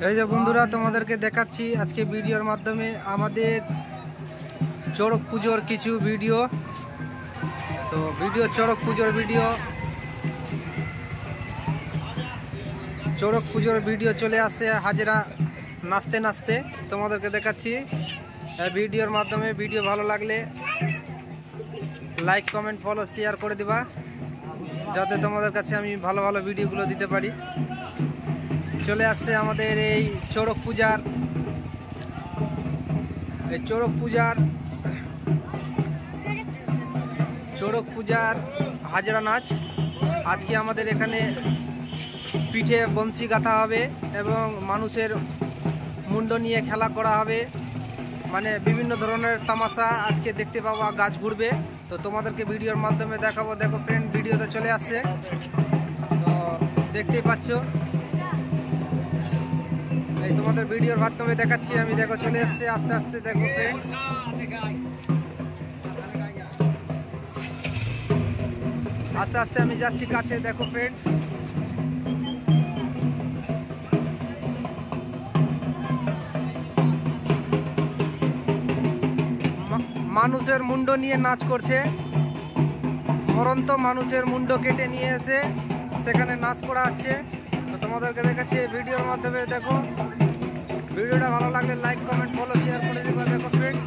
এই যে বন্ধুরা তোমাদেরকে দেখাচ্ছি আজকে ভিডিওর মাধ্যমে আমাদের চড়ক পুজোর কিছু ভিডিও। তো চড়ক পুজোর ভিডিও চলে আসছে হাজিরা নাচতে নাচতে তোমাদেরকে দেখাচ্ছি ভিডিওর মাধ্যমে। ভিডিও ভালো লাগলে লাইক কমেন্ট ফলো শেয়ার করে দিবা, যাতে তোমাদের কাছে আমি ভালো ভালো ভিডিওগুলো দিতে পারি। চলে আসছে আমাদের এই চড়ক পূজার হাজিরা নাচ। আজকে আমাদের এখানে পিঠে বংশী গাঁথা হবে এবং মানুষের মুন্ড নিয়ে খেলা করা হবে, মানে বিভিন্ন ধরনের তামাশা আজকে দেখতে পাবো, গাছ ঘুরবে। তো তোমাদেরকে ভিডিওর মাধ্যমে দেখাবো। দেখো ফ্রেন্ড, ভিডিওতে চলে আসছে, তো দেখতেই পাচ্ছ। এই তোমাদের ভিডিওর মাধ্যমে দেখাচ্ছি আমি। দেখো চলে আসছে আস্তে আস্তে। দেখো ফ্রেন্ড, আস্তে আস্তে আমি যাচ্ছি কাছে। দেখো ফ্রেন্ড, মানুষের মুন্ড নিয়ে নাচ করছে। মরন্ত মানুষের মুন্ড কেটে নিয়ে এসে সেখানে নাচ করা হচ্ছে। তো তোমাদেরকে দেখাচ্ছি ভিডিওর মাধ্যমে। দেখো ভিডিওটা ভালো লাগলে লাইক কমেন্ট ফলো শেয়ার করে দিবা। দেখো ফ্রেন্ড।